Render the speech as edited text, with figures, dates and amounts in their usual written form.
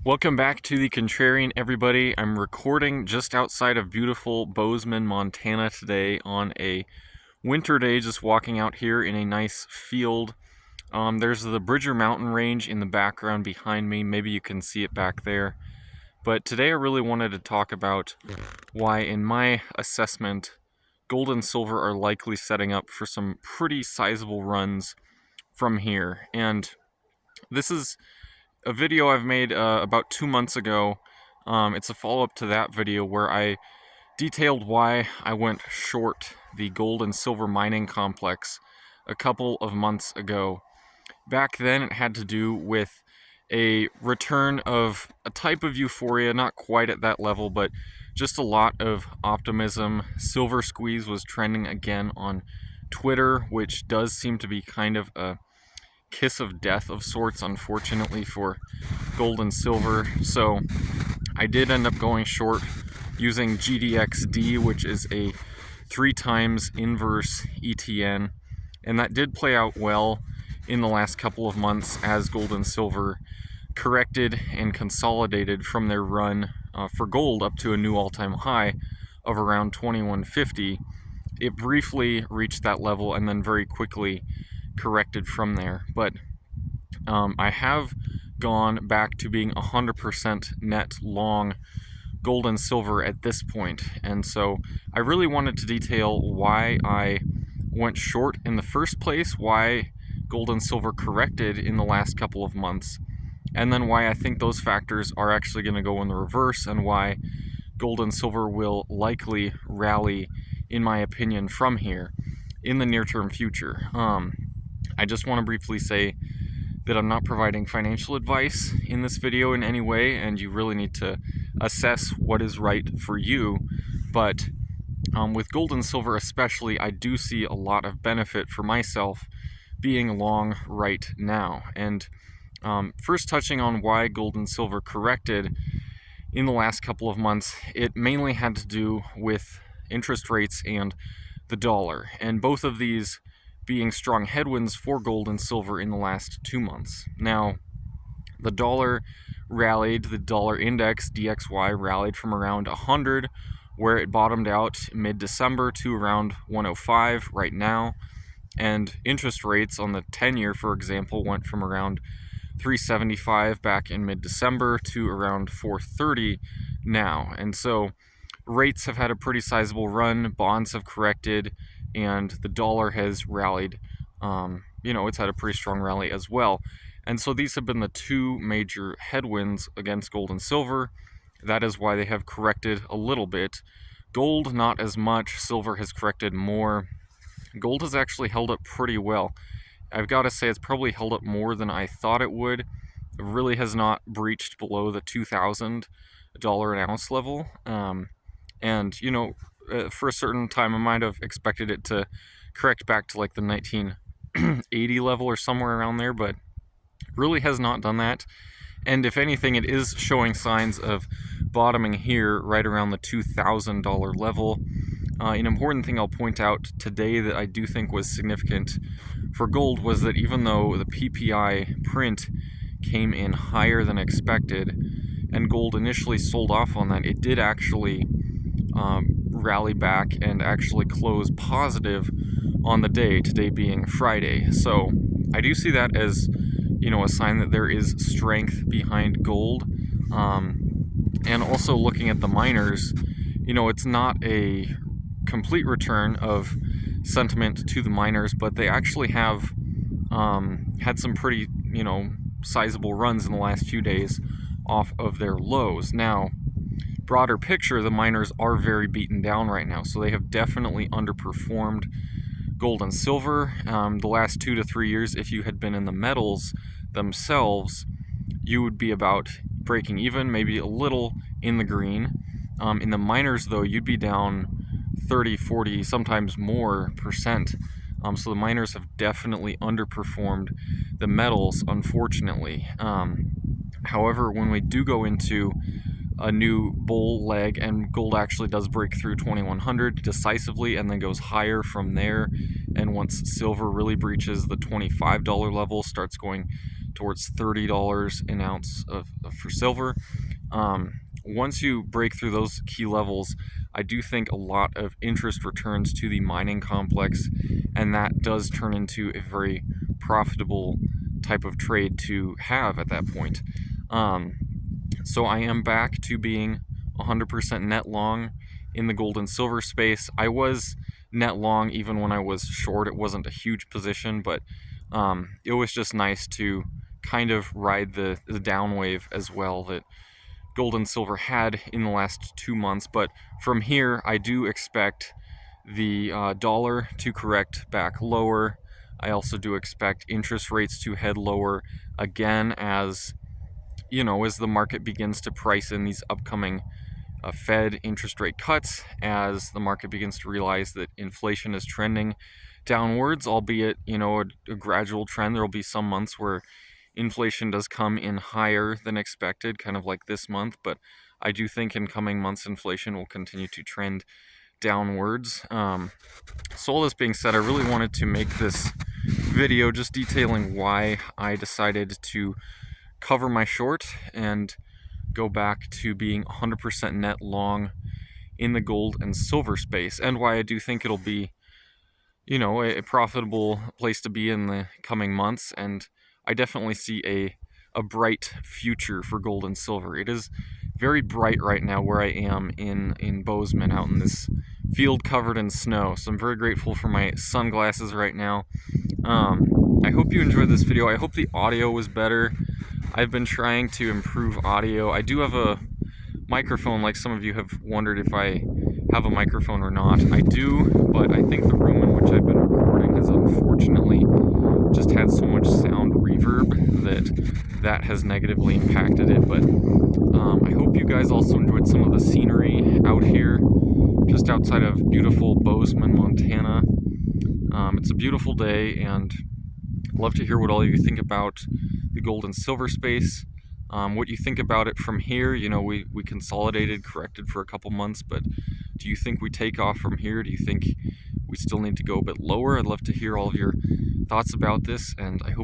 Welcome back to the Contrarian, everybody. I'm recording just outside of beautiful Bozeman, Montana today on a winter day, just walking out here in a nice field. There's the Bridger Mountain Range in the background behind me. Maybe you can see it back there. But today I really wanted to talk about why, in my assessment, gold and silver are likely setting up for some pretty sizable runs from here. And this is a video I've made about 2 months ago. It's a follow-up to that video where I detailed why I went short the gold and silver mining complex a couple of months ago. Back then it had to do with a return of a type of euphoria, not quite at that level, but just a lot of optimism. Silver squeeze was trending again on Twitter, which does seem to be kind of a kiss of death of sorts, unfortunately, for gold and silver. So I did end up going short using GDXD, which is a 3 times inverse ETN, and that did play out well in the last couple of months as gold and silver corrected and consolidated from their run for gold up to a new all-time high of around 2150. It briefly reached that level and then very quickly corrected from there. But I have gone back to being 100% net long gold and silver at this point, and so I really wanted to detail why I went short in the first place, why gold and silver corrected in the last couple of months, and then why I think those factors are actually going to go in the reverse, and why gold and silver will likely rally, in my opinion, from here in the near-term future. I just want to briefly say that I'm not providing financial advice in this video in any way, and you really need to assess what is right for you. But with gold and silver especially, I do see a lot of benefit for myself being long right now. And first touching on why gold and silver corrected in the last couple of months, it mainly had to do with interest rates and the dollar, and both of these being strong headwinds for gold and silver in the last 2 months. Now, the dollar rallied, the dollar index, DXY, rallied from around 100, where it bottomed out mid-December, to around 105 right now. And interest rates on the 10-year, for example, went from around 375 back in mid-December to around 430 now. And so rates have had a pretty sizable run, bonds have corrected, and the dollar has rallied. It's had a pretty strong rally as well. And so these have been the two major headwinds against gold and silver. That is why they have corrected a little bit. Gold, not as much. Silver has corrected more. Gold has actually held up pretty well. I've got to say it's probably held up more than I thought it would. It really has not breached below the $2,000 an ounce level. For a certain time I might have expected it to correct back to like the 1980 level or somewhere around there, but really has not done that. And if anything, it is showing signs of bottoming here right around the $2,000 level. An important thing I'll point out today that I do think was significant for gold was that even though the PPI print came in higher than expected and gold initially sold off on that, it did actually rally back and actually close positive on the day, today being Friday. So I do see that as, a sign that there is strength behind gold. And also looking at the miners, it's not a complete return of sentiment to the miners, but they actually have had some pretty, sizable runs in the last few days off of their lows. Now, broader picture, the miners are very beaten down right now, so they have definitely underperformed gold and silver. The last 2 to 3 years, if you had been in the metals themselves, you would be about breaking even, maybe a little in the green. In the miners, though, you'd be down 30, 40, sometimes more percent. So the miners have definitely underperformed the metals, unfortunately. However, when we do go into a new bull leg and gold actually does break through 2100 decisively and then goes higher from there, and once silver really breaches the $25 level, starts going towards $30 an ounce for silver. Once you break through those key levels, I do think a lot of interest returns to the mining complex, and that does turn into a very profitable type of trade to have at that point. So I am back to being 100% net long in the gold and silver space. I was net long even when I was short. It wasn't a huge position, but it was just nice to kind of ride the down wave as well that gold and silver had in the last 2 months. But from here, I do expect the dollar to correct back lower. I also do expect interest rates to head lower again, as as the market begins to price in these upcoming Fed interest rate cuts, as the market begins to realize that inflation is trending downwards, albeit a gradual trend. There will be some months where inflation does come in higher than expected, kind of like this month, but I do think in coming months inflation will continue to trend downwards. So all this being said, I really wanted to make this video just detailing why I decided to cover my short and go back to being 100% net long in the gold and silver space, and why I do think it'll be a profitable place to be in the coming months. And I definitely see a bright future for gold and silver. It is very bright right now where I am in Bozeman, out in this field covered in snow. So I'm very grateful for my sunglasses right now. I hope you enjoyed this video. I hope the audio was better. I've been trying to improve audio. I do have a microphone, like some of you have wondered if I have a microphone or not. I do, but I think the room in which I've been recording has unfortunately just had so much sound reverb that has negatively impacted it. But I hope you guys also enjoyed some of the scenery out here, just outside of beautiful Bozeman, Montana. It's a beautiful day, and I'd love to hear what all of you think about the gold and silver space. What you think about it from here. We consolidated, corrected for a couple months, but do you think we take off from here? Do you think we still need to go a bit lower? I'd love to hear all of your thoughts about this, and I hope